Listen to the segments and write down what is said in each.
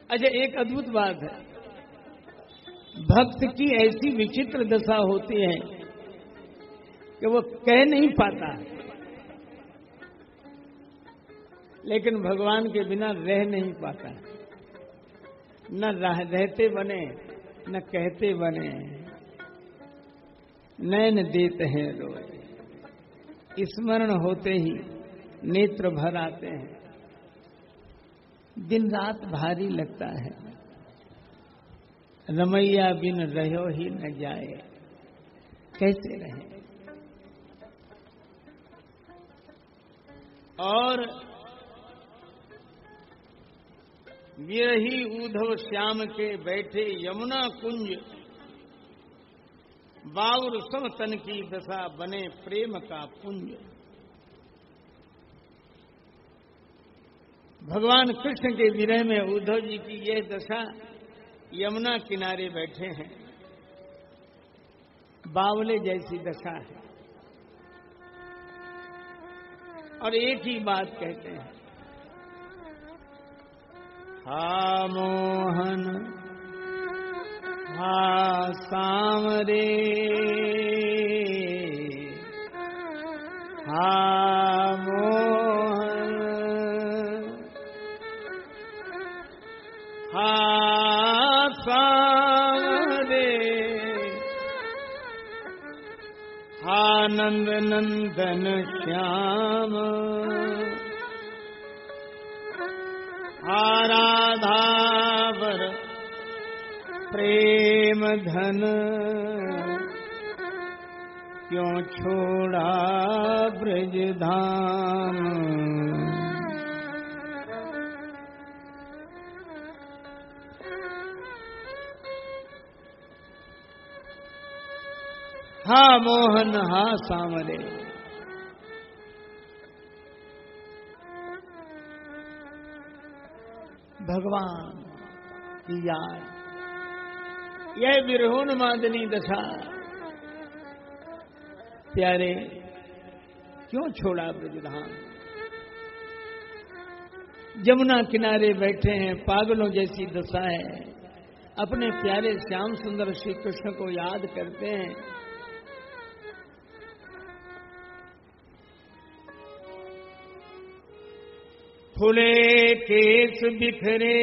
अच्छा, एक अद्भुत बात है, भक्त की ऐसी विचित्र दशा होती है कि वो कह नहीं पाता, लेकिन भगवान के बिना रह नहीं पाता। न रहते बने न कहते बने, नैन देते हैं रोए, स्मरण होते ही नेत्र भर आते हैं। दिन रात भारी लगता है, रमैया बिन रहो ही न जाए, कैसे रहे। और विरही उद्धव श्याम के बैठे यमुना कुंज, बाउर सब तन की दशा बने प्रेम का पुंज। भगवान कृष्ण के विरह में उद्धव जी की यह दशा, यमुना किनारे बैठे हैं, बावले जैसी दशा है। और एक ही बात कहते हैं, हा मोहन हा सामरे, हा मोहन हा सामरे, हा नंद नंदन श्याम, हा राधावर प्रेम धन, क्यों छोड़ा ब्रज धाम। हा मोहन हा सामरे, भगवान की याद, यह विरहोन्मादिनी दशा। प्यारे क्यों छोड़ा ब्रजधाम। जमुना किनारे बैठे हैं, पागलों जैसी दशा है, अपने प्यारे श्याम सुंदर श्री कृष्ण को याद करते हैं। फूले केस बिखरे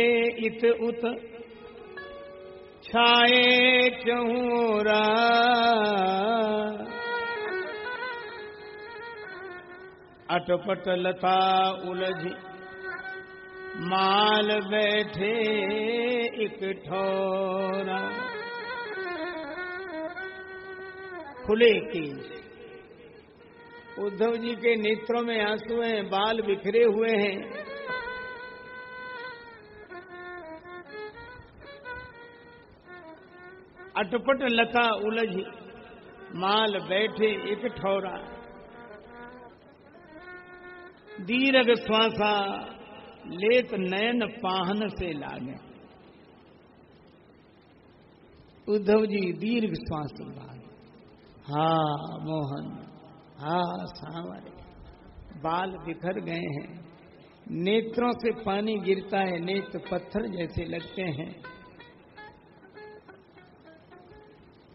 इत उत, छाए चहूरा, अटपट लता उलझी, माल बैठे एक ठोरा। खुले केस, उद्धव जी के नेत्रों में आंसू हैं, बाल बिखरे हुए हैं। अटपट लता उलझी, माल बैठे एक ठौरा। दीर्घ श्वासा लेत नयन पाहन से लागे। उद्धव जी दीर्घ श्वास लागे। हा मोहन हा सांवरे, बाल बिखर गए हैं, नेत्रों से पानी गिरता है, नेत्र पत्थर जैसे लगते हैं।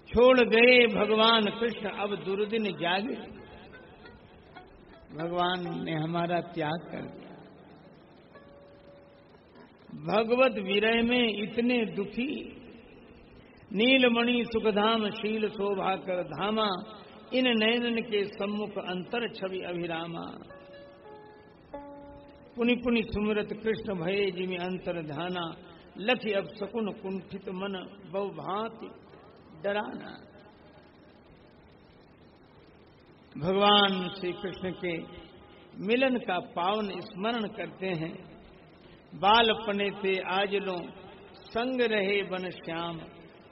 छोड़ गए भगवान कृष्ण अब दुर्दिन जागे, भगवान ने हमारा त्याग कर दिया। भगवत विरह में इतने दुखी, नीलमणि सुखधाम शील शोभा कर धामा, इन नयनन के सम्मुख अंतर छवि अभिरामा। पुनि पुनि सुमरत कृष्ण भये जिमि अंतर ध्याना, लखि अब सकुन कुंठित मन बहु भांति डराना। भगवान श्री कृष्ण के मिलन का पावन स्मरण करते हैं। बालपने थे आज लो संग रहे बन श्याम,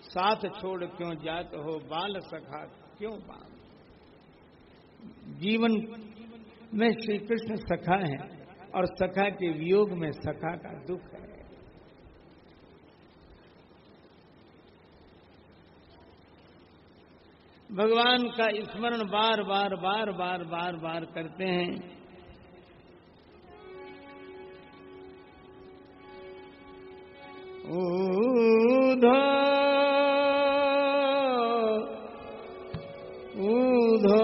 साथ छोड़ क्यों जात हो बाल सखा क्यों बाम। जीवन में श्री कृष्ण सखा है और सखा के वियोग में सखा का दुख है। भगवान का स्मरण बार बार बार बार बार बार करते हैं। ऊधो ऊधो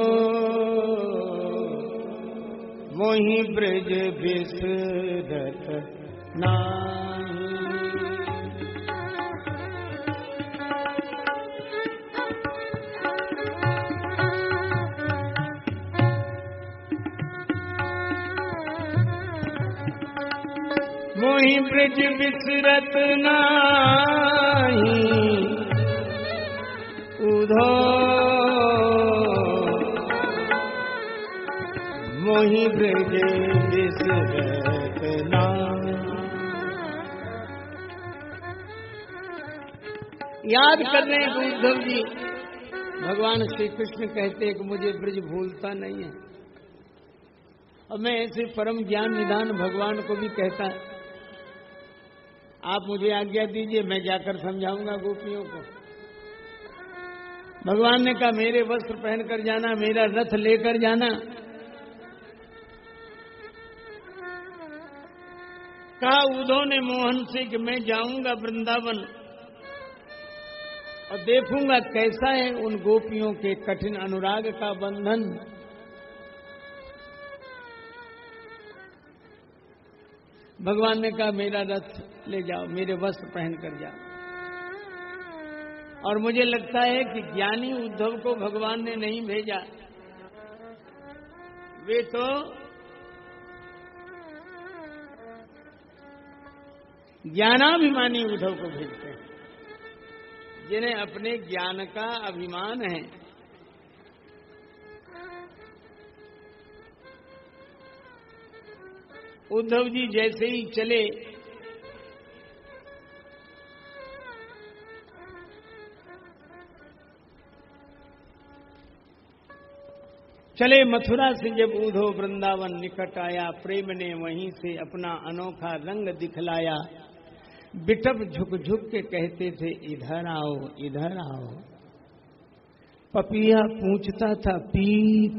मोहि ब्रज बिसरत नाही। मोहि ब्रज बिसरत नाही, ऊधो मोहि ब्रज बिसरत नाही। याद कर रहे हैं उद्धव जी, भगवान श्री कृष्ण कहते हैं कि मुझे ब्रज भूलता नहीं है। और मैं ऐसे परम ज्ञान निधान भगवान को भी कहता है, आप मुझे आज्ञा दीजिए, मैं जाकर समझाऊंगा गोपियों को। भगवान ने कहा मेरे वस्त्र पहनकर जाना, मेरा रथ लेकर जाना। कहा उद्धव ने मोहन से कि मैं जाऊंगा वृंदावन और देखूंगा कैसा है उन गोपियों के कठिन अनुराग का बंधन। भगवान ने कहा मेरा रथ ले जाओ, मेरे वस्त्र पहन कर जाओ। और मुझे लगता है कि ज्ञानी उद्धव को भगवान ने नहीं भेजा, वे तो ज्ञानाभिमानी उद्धव को भेजते हैं, जिन्हें अपने ज्ञान का अभिमान है। उद्धव जी जैसे ही चले मथुरा से जब उद्धव वृंदावन निकट आया, प्रेम ने वहीं से अपना अनोखा रंग दिखलाया। बिटप झुक झुक के कहते थे इधर आओ इधर आओ। पपिया पूछता था पी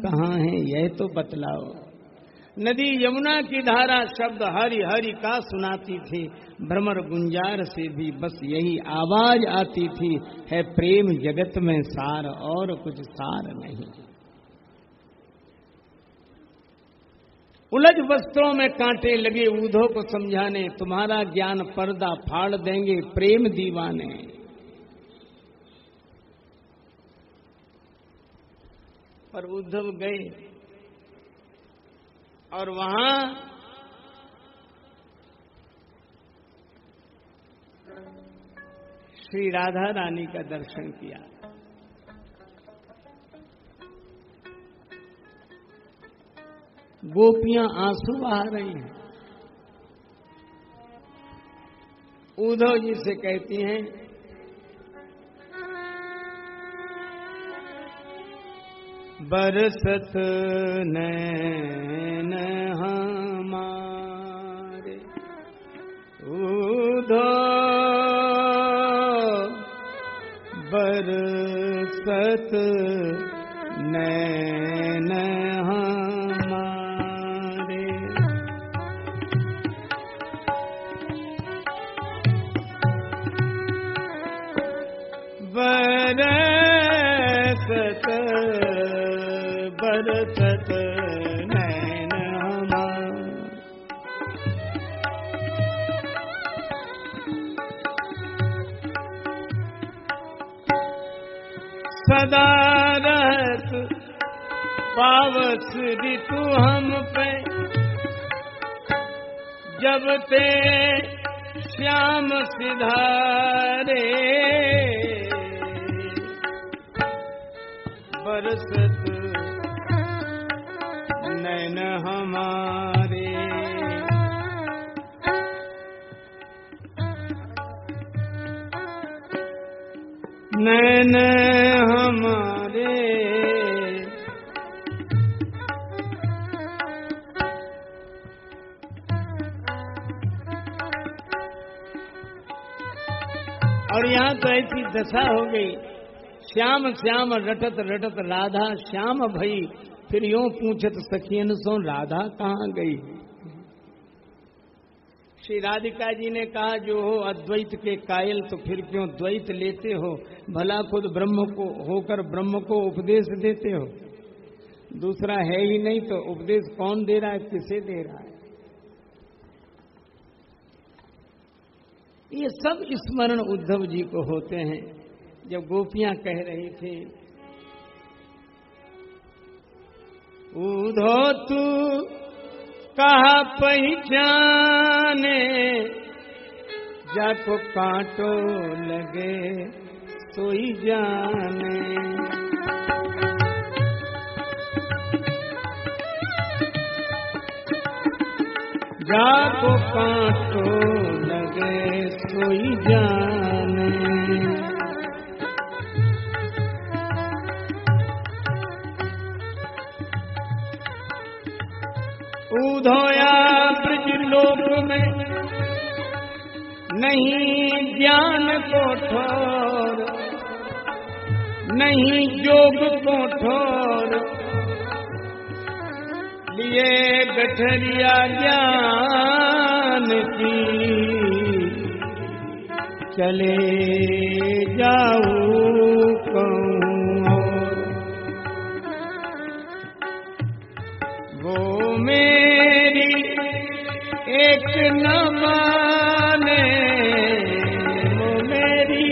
कहाँ है यह तो बतलाओ। नदी यमुना की धारा शब्द हरि हरि का सुनाती थी, भ्रमर गुंजार से भी बस यही आवाज आती थी, है प्रेम जगत में सार और कुछ सार नहीं। उलझ वस्त्रों में कांटे लगे उद्धव को समझाने, तुम्हारा ज्ञान पर्दा फाड़ देंगे प्रेम दीवाने। पर उद्धव गए और वहां श्री राधा रानी का दर्शन किया। गोपियां आंसू बहा रही हैं। उद्धव जी से कहती हैं बरसत नैन हमारे उद्धव, बरसत नैन हमारे। बरसत बरसत नैन हमारे। सदा रहत पावस ऋतु हम पे, जब ते श्याम सिधारे। बरसत नैन हमारे, नैन हमारे। और यहाँ तो ऐसी दशा हो गई, श्याम श्याम रटत रटत राधा श्याम भई, फिर यूं पूछत सखियन सो राधा कहाँ गई। श्री राधिका जी ने कहा जो हो अद्वैत के कायल तो फिर क्यों द्वैत लेते हो, भला खुद ब्रह्म को होकर ब्रह्म को उपदेश देते हो, दूसरा है ही नहीं तो उपदेश कौन दे रहा है, किसे दे रहा है। ये सब स्मरण उद्धव जी को होते हैं। जब गोपियां कह रही थी उधो तू कहा पहचाने, जाको कांटो लगे सोई जाने। जाको कांटो लगे सोई जाने। उधोया ब्रज लोक में नहीं ज्ञान को ठोर, नहीं जोग को ठोर, लिए गठरिया ज्ञान की, चले जाऊं कहूं वो मेरी एक न माने, वो मेरी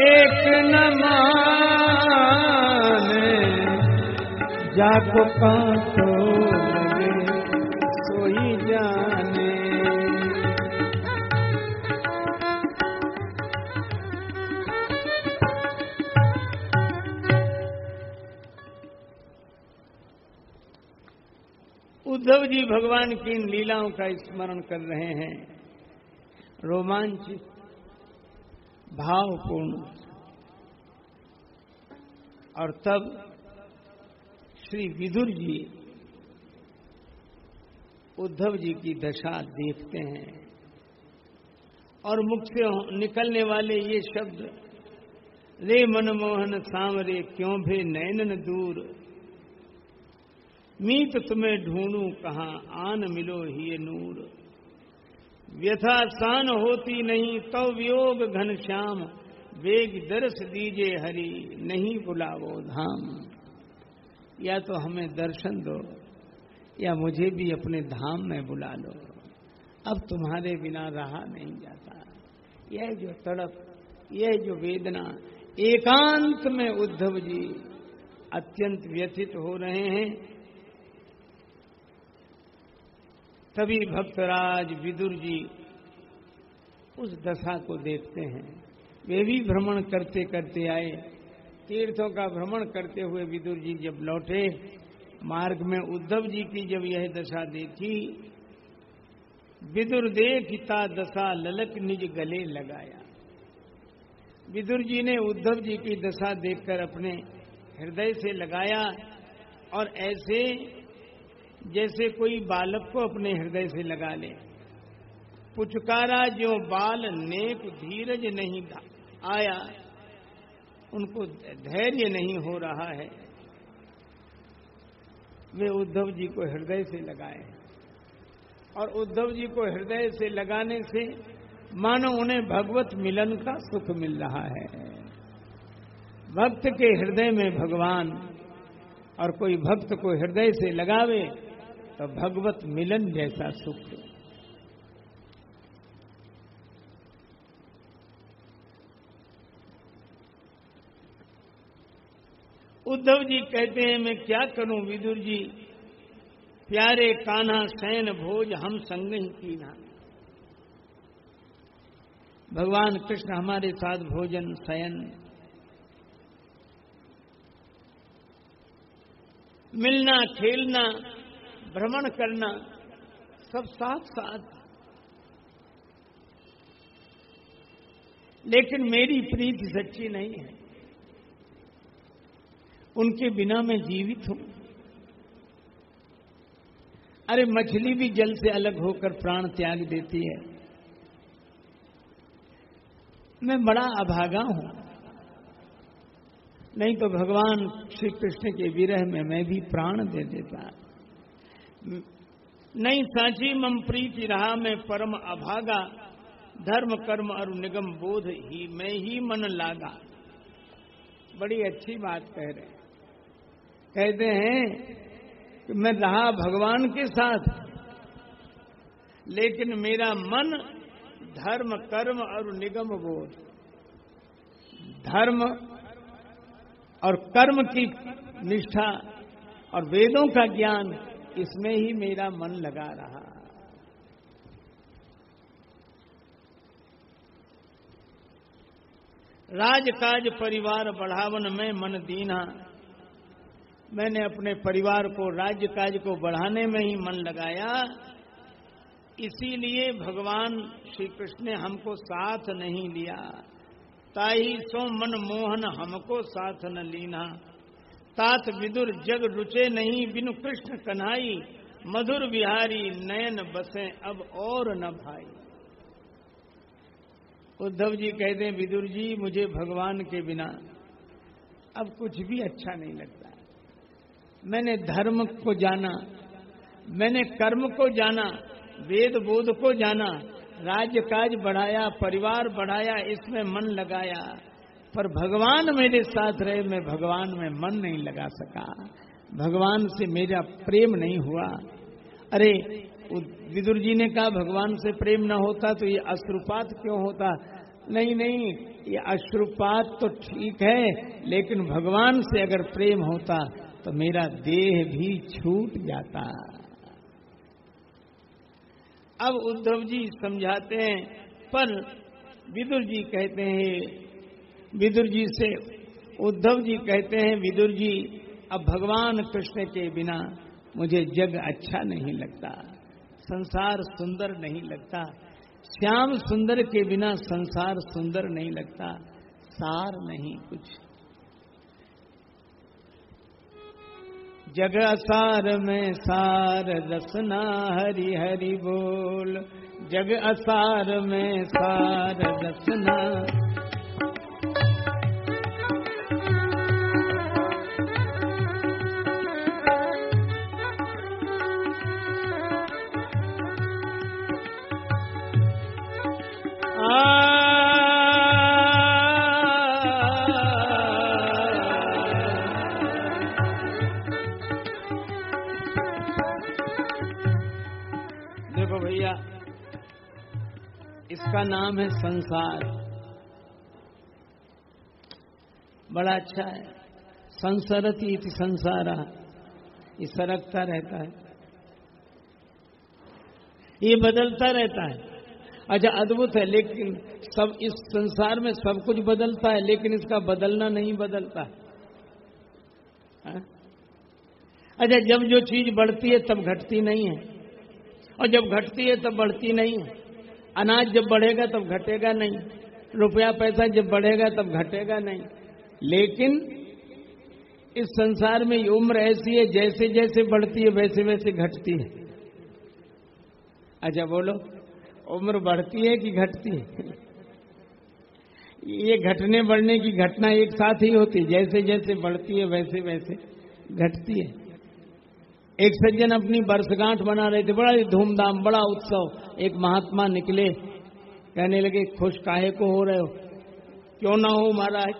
एक न माने, जाको कांटो लगे सोई जाने। उद्धव जी भगवान की इन लीलाओं का स्मरण कर रहे हैं, रोमांचित भावपूर्ण। और तब श्री विदुर जी उद्धव जी की दशा देखते हैं और मुख से निकलने वाले ये शब्द, रे मनमोहन सांवरे क्यों भे नैनन दूर, मीत तुम्हें ढूंढूं कहां आन मिलो ही नूर, व्यथा सान होती नहीं तो वियोग घनश्याम, वेग दर्श दीजे हरि नहीं बुलावो धाम। या तो हमें दर्शन दो या मुझे भी अपने धाम में बुला लो, अब तुम्हारे बिना रहा नहीं जाता। यह जो तड़प, यह जो वेदना, एकांत में उद्धव जी अत्यंत व्यथित हो रहे हैं। तभी भक्तराज विदुर जी उस दशा को देखते हैं। वे भी भ्रमण करते करते आए, तीर्थों का भ्रमण करते हुए विदुर जी जब लौटे, मार्ग में उद्धव जी की जब यह दशा देखी, विदुर देखिता दशा ललक निज गले लगाया। विदुर जी ने उद्धव जी की दशा देखकर अपने हृदय से लगाया और ऐसे जैसे कोई बालक को अपने हृदय से लगा ले। पुचकारा जो बाल नेक धीरज नहीं आया, उनको धैर्य नहीं हो रहा है, वे उद्धव जी को हृदय से लगाए। और उद्धव जी को हृदय से लगाने से मानो उन्हें भगवत मिलन का सुख मिल रहा है। भक्त के हृदय में भगवान, और कोई भक्त को हृदय से लगावे तो भगवत मिलन जैसा सुख। उद्धव जी कहते हैं, मैं क्या करूं विदुर जी, प्यारे कान्हा शयन भोज हम संग ही कीना। भगवान कृष्ण हमारे साथ भोजन, शयन, मिलना, खेलना, भ्रमण करना, सब साथ साथ। लेकिन मेरी प्रीति सच्ची नहीं है, उनके बिना मैं जीवित हूं। अरे मछली भी जल से अलग होकर प्राण त्याग देती है, मैं बड़ा अभागा हूं। नहीं तो भगवान श्री कृष्ण के विरह में मैं भी प्राण दे देता। नहीं सांची मम प्रीति रहा मैं परम अभागा, धर्म कर्म और निगम बोध ही मैं ही मन लागा। बड़ी अच्छी बात कह रहे हैं। कहते हैं कि मैं रहा भगवान के साथ, लेकिन मेरा मन धर्म कर्म और निगम बोध, धर्म और कर्म की निष्ठा और वेदों का ज्ञान, इसमें ही मेरा मन लगा रहा। राजकाज परिवार बढ़ावन में मन दीना, मैंने अपने परिवार को राज्य काज को बढ़ाने में ही मन लगाया। इसीलिए भगवान श्री कृष्ण ने हमको साथ नहीं लिया। ताही सो मन मोहन हमको साथ न लीना, तात विदुर जग रुचे नहीं बिनु कृष्ण कन्हाई, मधुर बिहारी नयन बसे अब और न भाई। उद्धव जी कहते हैं विदुर जी मुझे भगवान के बिना अब कुछ भी अच्छा नहीं लगता। मैंने धर्म को जाना, मैंने कर्म को जाना, वेद बोध को जाना, राज्य काज बढ़ाया, परिवार बढ़ाया, इसमें मन लगाया, पर भगवान मेरे साथ रहे, मैं भगवान में मन नहीं लगा सका, भगवान से मेरा प्रेम नहीं हुआ। अरे विदुर जी ने कहा भगवान से प्रेम न होता तो ये अश्रुपात क्यों होता? नहीं नहीं, ये अश्रुपात तो ठीक है, लेकिन भगवान से अगर प्रेम होता तो मेरा देह भी छूट जाता। अब उद्धव जी समझाते हैं, पर विदुर जी कहते हैं, विदुर जी से उद्धव जी कहते हैं विदुर जी अब भगवान कृष्ण के बिना मुझे जग अच्छा नहीं लगता, संसार सुंदर नहीं लगता, श्याम सुंदर के बिना संसार सुंदर नहीं लगता, सार नहीं कुछ। जग असार में सार रसना हरि हरि बोल, जग असार में सार रसना। देखो भैया, इसका नाम है संसार। बड़ा अच्छा है, संसरति इति संसारा, ये सरकता रहता है, ये बदलता रहता है। अच्छा अद्भुत है, लेकिन सब इस संसार में सब कुछ बदलता है, लेकिन इसका बदलना नहीं बदलता। अच्छा जब जो चीज बढ़ती है तब घटती नहीं है, और जब घटती है तब बढ़ती नहीं है। अनाज जब बढ़ेगा तब घटेगा नहीं, रुपया पैसा जब बढ़ेगा तब घटेगा नहीं। लेकिन इस संसार में ये उम्र ऐसी है, जैसे जैसे बढ़ती है वैसे वैसे घटती है। अच्छा बोलो, उम्र बढ़ती है कि घटती है? ये घटने बढ़ने की घटना एक साथ ही होती है, जैसे जैसे बढ़ती है वैसे वैसे घटती है। एक सज्जन अपनी वर्षगांठ बना रहे थे, बड़ा ही धूमधाम, बड़ा उत्सव। एक महात्मा निकले, कहने लगे खुश काहे को हो रहे हो? क्यों ना हो महाराज,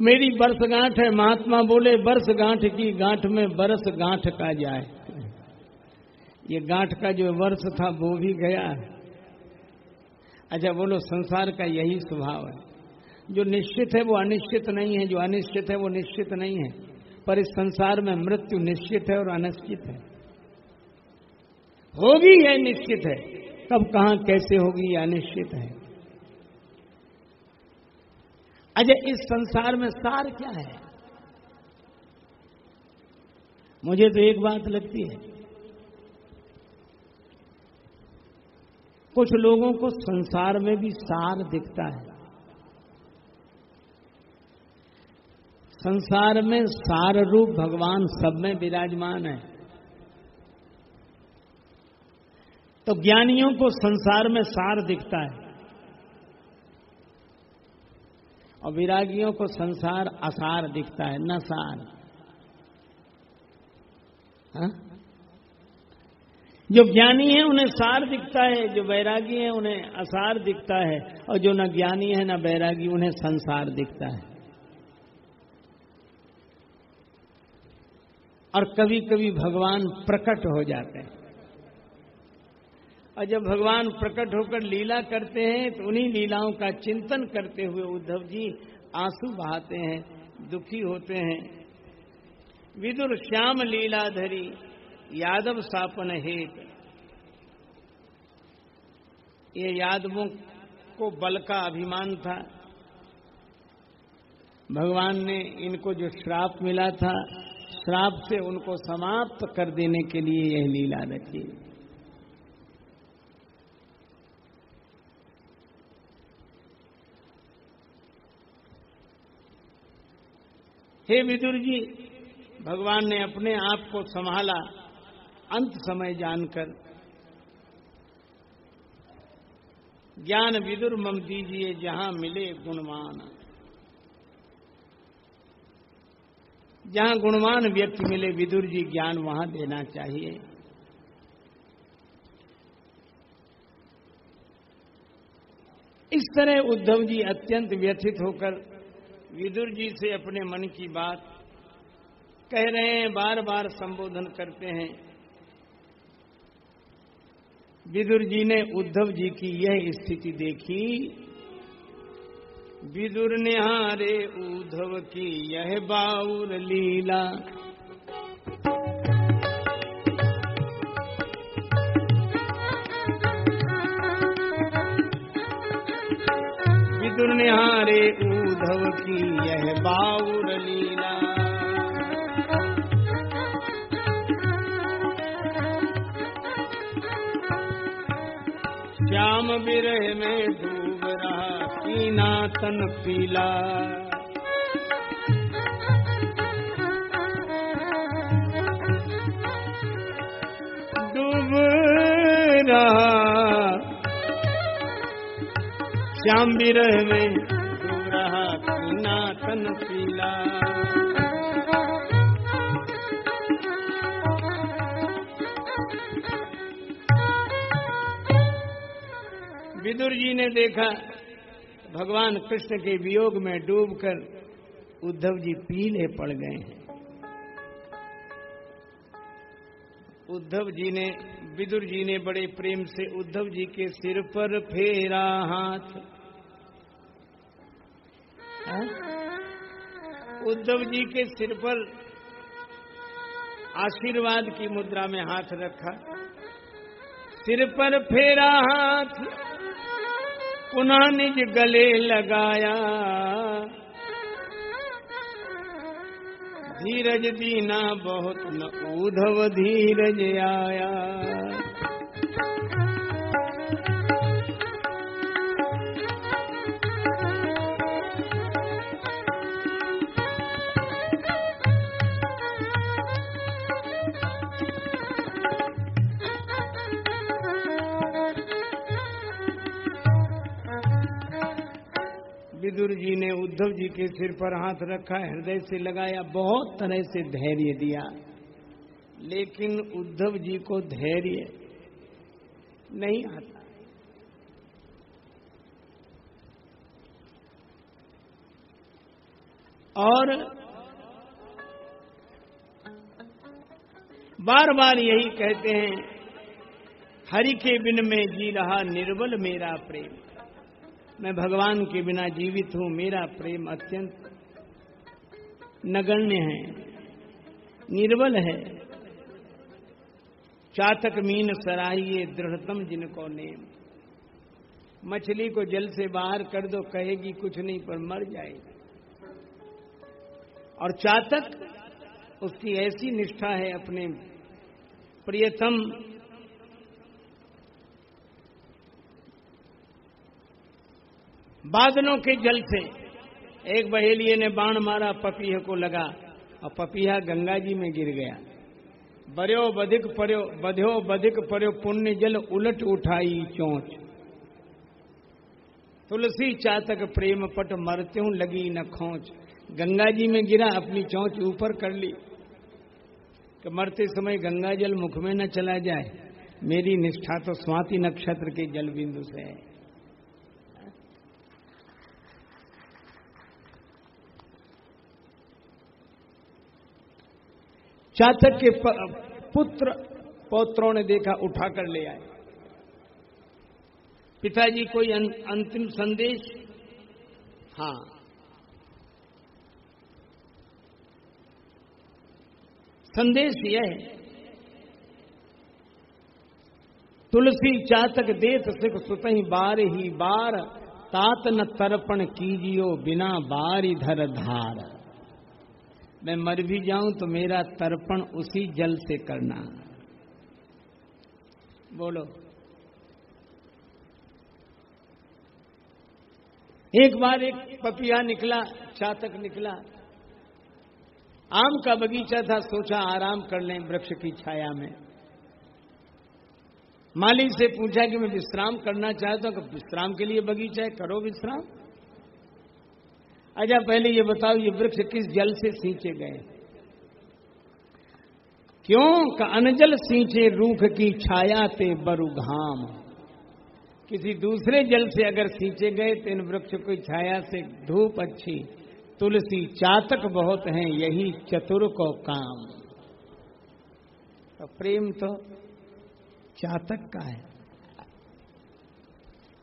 मेरी वर्षगांठ है। महात्मा बोले वर्षगांठ की गांठ में बरस गांठ का जाए। ये गांठ का जो वर्ष था वो भी गया। अच्छा बोलो, संसार का यही स्वभाव है, जो निश्चित है वो अनिश्चित नहीं है, जो अनिश्चित है वो निश्चित नहीं है। पर इस संसार में मृत्यु निश्चित है और अनिश्चित है, होगी है निश्चित है, कब कहां कैसे होगी ये अनिश्चित है। अच्छा इस संसार में सार क्या है? मुझे तो एक बात लगती है, कुछ लोगों को संसार में भी सार दिखता है। संसार में सार रूप भगवान सब में विराजमान है। तो ज्ञानियों को संसार में सार दिखता है, और विरागियों को संसार असार दिखता है, न सार। हाँ? जो ज्ञानी है उन्हें सार दिखता है, जो वैरागी है उन्हें असार दिखता है, और जो न ज्ञानी है न वैरागी उन्हें संसार दिखता है। और कभी कभी भगवान प्रकट हो जाते हैं, और जब भगवान प्रकट होकर लीला करते हैं तो उन्हीं लीलाओं का चिंतन करते हुए उद्धव जी आंसू बहाते हैं, दुखी होते हैं। विदुर श्याम लीलाधरी यादव सापन हेत। ये यादवों को बल का अभिमान था। भगवान ने इनको जो श्राप मिला था, श्राप से उनको समाप्त कर देने के लिए यह लीला रची। हे विदुर जी, भगवान ने अपने आप को संभाला, अंत समय जानकर। ज्ञान विदुर मम दीजिए जहां मिले गुणवान। जहां गुणवान व्यक्ति मिले विदुर जी, ज्ञान वहां देना चाहिए। इस तरह उद्धव जी अत्यंत व्यथित होकर विदुर जी से अपने मन की बात कह रहे हैं, बार बार संबोधन करते हैं। विदुर जी ने उद्धव जी की यह स्थिति देखी। विदुर निहारे उद्धव की यह बाउर लीला। विदुर निहारे उद्धव की यह बाउर लीला। श्याम विरह में डूब रहा कीना तन पीला। डूब रहा श्याम विरह में डूब रहा कीना तन पीला। विदुर जी ने देखा भगवान कृष्ण के वियोग में डूबकर उद्धव जी पीले पड़ गए हैं। उद्धव जी ने, विदुर जी ने बड़े प्रेम से उद्धव जी के सिर पर फेरा हाथ। उद्धव जी के सिर पर आशीर्वाद की मुद्रा में हाथ रखा। सिर पर फेरा हाथ, पुनः निज गले लगाया। धीरज दीना बहुत न उद्धव धीरज आया। विदुर जी ने उद्धव जी के सिर पर हाथ रखा, हृदय से लगाया, बहुत तरह से धैर्य दिया, लेकिन उद्धव जी को धैर्य नहीं आता। और बार बार यही कहते हैं, हरि के बिन में जी रहा निर्बल मेरा प्रेम। मैं भगवान के बिना जीवित हूं, मेरा प्रेम अत्यंत नगण्य है, निर्बल है। चातक मीन सराहिए दृढ़तम जिनको नेम। मछली को जल से बाहर कर दो, कहेगी कुछ नहीं, पर मर जाएगी। और चातक, उसकी ऐसी निष्ठा है अपने प्रियतम बादलों के जल से। एक बहेलिये ने बाण मारा, पपीहे को लगा और पपीहा गंगा जी में गिर गया। बध्यो बधिक पर्यो पुण्य जल उलट उठाई चोंच। तुलसी चातक प्रेम पट मरत्यों लगी न खोंच। गंगा जी में गिरा, अपनी चोंच ऊपर कर ली कि मरते समय गंगा जल मुख में न चला जाए। मेरी निष्ठा तो स्वाति नक्षत्र के जल बिंदु से है। चातक के पुत्र पौत्रों ने देखा, उठाकर ले आए। पिताजी कोई अंतिम संदेश? हाँ, संदेश यह है, तुलसी चातक देत सिख सुतहि बार ही बार, तात न तर्पण कीजियो बिना बारी धर धार। मैं मर भी जाऊं तो मेरा तर्पण उसी जल से करना। बोलो। एक बार एक पपिया निकला, चातक निकला, आम का बगीचा था, सोचा आराम कर लें वृक्ष की छाया में। माली से पूछा कि मैं विश्राम करना चाहता हूं। विश्राम के लिए बगीचा है, करो विश्राम। अच्छा पहले ये बताओ, ये वृक्ष किस जल से सींचे गए? क्यों का अनजल सींचे रूख की छाया ते बरु घाम। किसी दूसरे जल से अगर सींचे गए तो इन वृक्ष की छाया से धूप अच्छी। तुलसी चातक बहुत हैं, यही चतुर को काम। तो प्रेम तो चातक का है।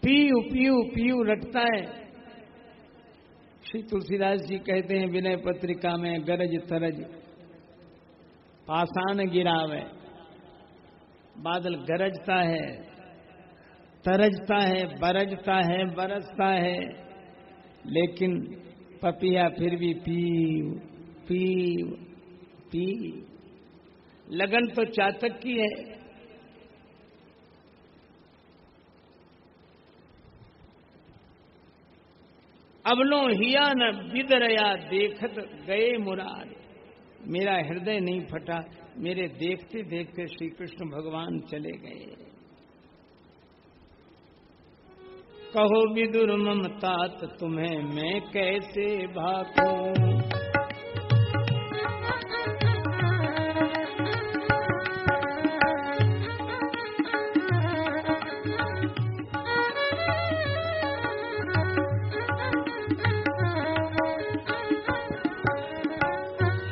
पीयू पीयू पीयू रटता है। श्री तुलसीदास जी कहते हैं विनय पत्रिका में, गरज तरज पाषाण गिरावे। बादल गरजता है, तरजता है, बरजता है, बरसता है, लेकिन पपिया फिर भी पीव पीव पी। लगन तो चातक की है। अबलो हिया न बिदरया देखत गए मुरार। मेरा हृदय नहीं फटा, मेरे देखते देखते श्री कृष्ण भगवान चले गए। कहो विदुर ममतात तुम्हें मैं कैसे भागूं।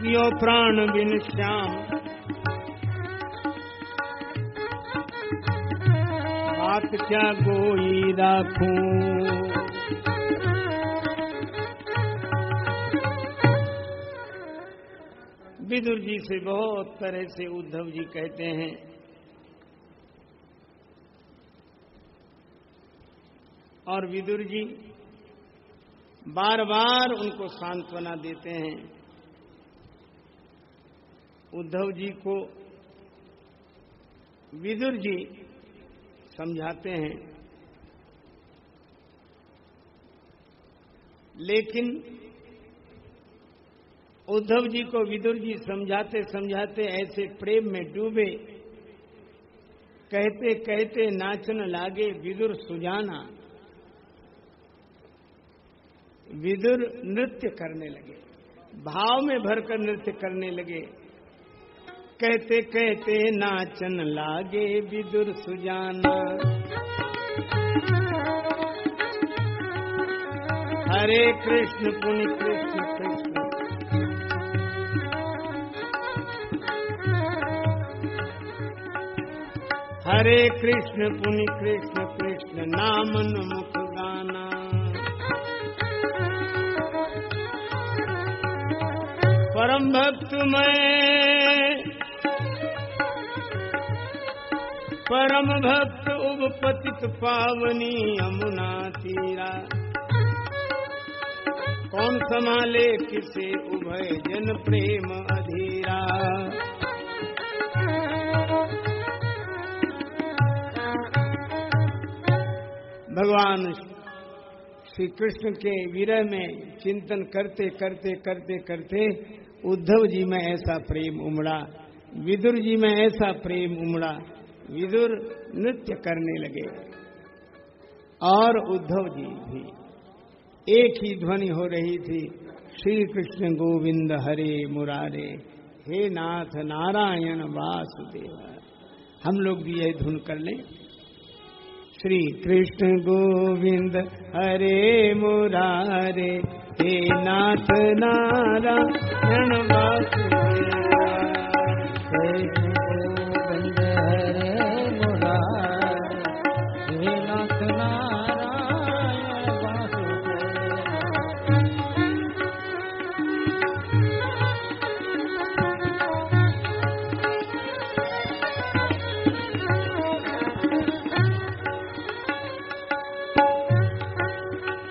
यो प्राण बिन श्याम बात क्या गोई राखूं। विदुर जी से बहुत तरह से उद्धव जी कहते हैं, और विदुर जी बार बार उनको सांत्वना देते हैं। उद्धव जी को विदुर जी समझाते हैं, लेकिन उद्धव जी को विदुर जी समझाते समझाते ऐसे प्रेम में डूबे, कहते कहते नाचन लागे विदुर सुजाना। विदुर नृत्य करने लगे, भाव में भरकर नृत्य करने लगे। कहते कहते नाचन लागे विदुर सुजाना। हरे कृष्ण पुनि कृष्ण कृष्ण, हरे कृष्ण पुनि कृष्ण कृष्ण, नामन मुख गाना। परम भक्त मैं परम भक्त उब पतित पावनी यमुना तीरा। कौन संभाले किसे उभय जन प्रेम अधीरा। भगवान श्री कृष्ण के विरह में चिंतन करते करते करते करते उद्धव जी में ऐसा प्रेम उमड़ा, विदुर जी में ऐसा प्रेम उमड़ा। विदुर नृत्य करने लगे और उद्धव जी भी। एक ही ध्वनि हो रही थी, श्री कृष्ण गोविंद हरे मुरारे, हे नाथ नारायण वासुदेव। हम लोग भी यह धुन कर लें। श्री कृष्ण गोविंद हरे मुरारे, हे नाथ नारायण वासुदेवा। कृष्ण गोविंद हरे मुरारे, हे नाथ नारायण वासुदेवा।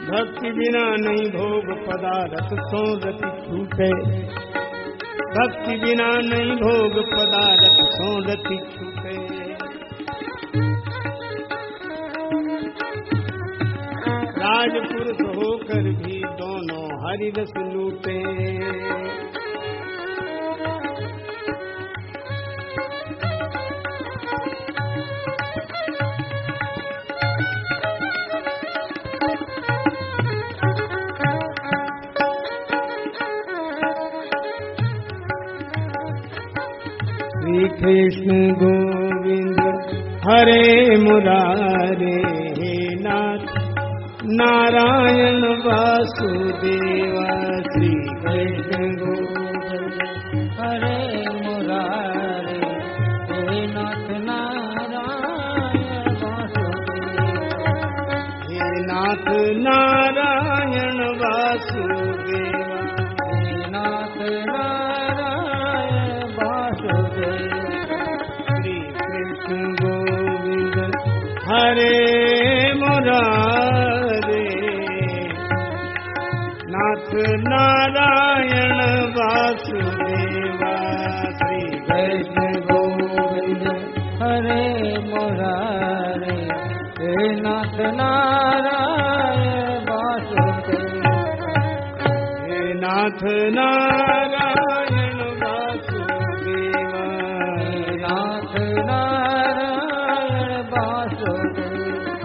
भक्ति बिना नहीं भोग पदार्थ सो रति छूटे, भक्ति बिना नहीं भोग पदार्थ सो रति छूटे। राजपुरुष होकर भी दोनों हरिरस लूटे। श्री कृष्ण गोविंद हरे मुरारे, हे नाथ नारायण वासुदेवा। श्री कृष्ण गोविंद हरे मुरारे, हे नाथ नारायण वासुदेवा। हे नाथ नारायण वासुदेवा, हे नाथ नारायण वासुदेवा। श्री कृष्ण गोविंद हरे मुरारे, नाथ नारायण वासुदेवा। श्री कृष्ण गोविंद हरे मुरारे, हे नाथ नारायण वासुदेवा। हे नाथ नारायण वासुदेवा, नाथ नारायण वासुदेवा।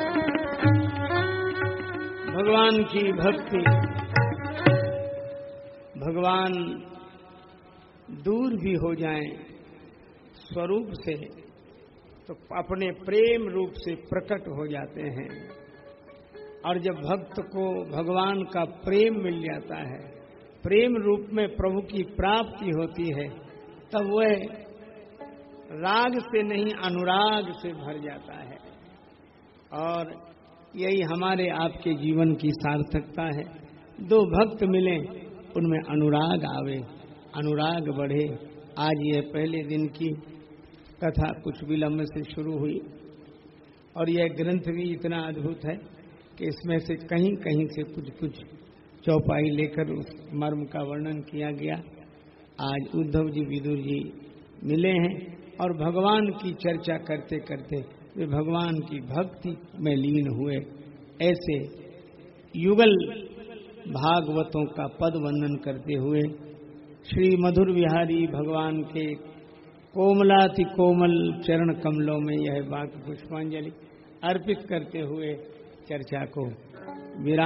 भगवान की भक्ति, भगवान दूर भी हो जाएं स्वरूप से तो अपने प्रेम रूप से प्रकट हो जाते हैं। और जब भक्त को भगवान का प्रेम मिल जाता है, प्रेम रूप में प्रभु की प्राप्ति होती है, तब वह राग से नहीं अनुराग से भर जाता है। और यही हमारे आपके जीवन की सार्थकता है। दो भक्त मिलें, उनमें अनुराग आवे, अनुराग बढ़े। आज यह पहले दिन की कथा कुछ विलंब से शुरू हुई और यह ग्रंथ भी इतना अद्भुत है कि इसमें से कहीं कहीं से कुछ कुछ चौपाई लेकर उस मर्म का वर्णन किया गया। आज उद्धव जी विदुर जी मिले हैं और भगवान की चर्चा करते करते वे भगवान की भक्ति में लीन हुए। ऐसे युगल भागवतों का पद वंदन करते हुए श्री मधुर विहारी भगवान के कोमलाति कोमल चरण कमलों में यह वाक्य पुष्पांजलि अर्पित करते हुए चर्चा को विराम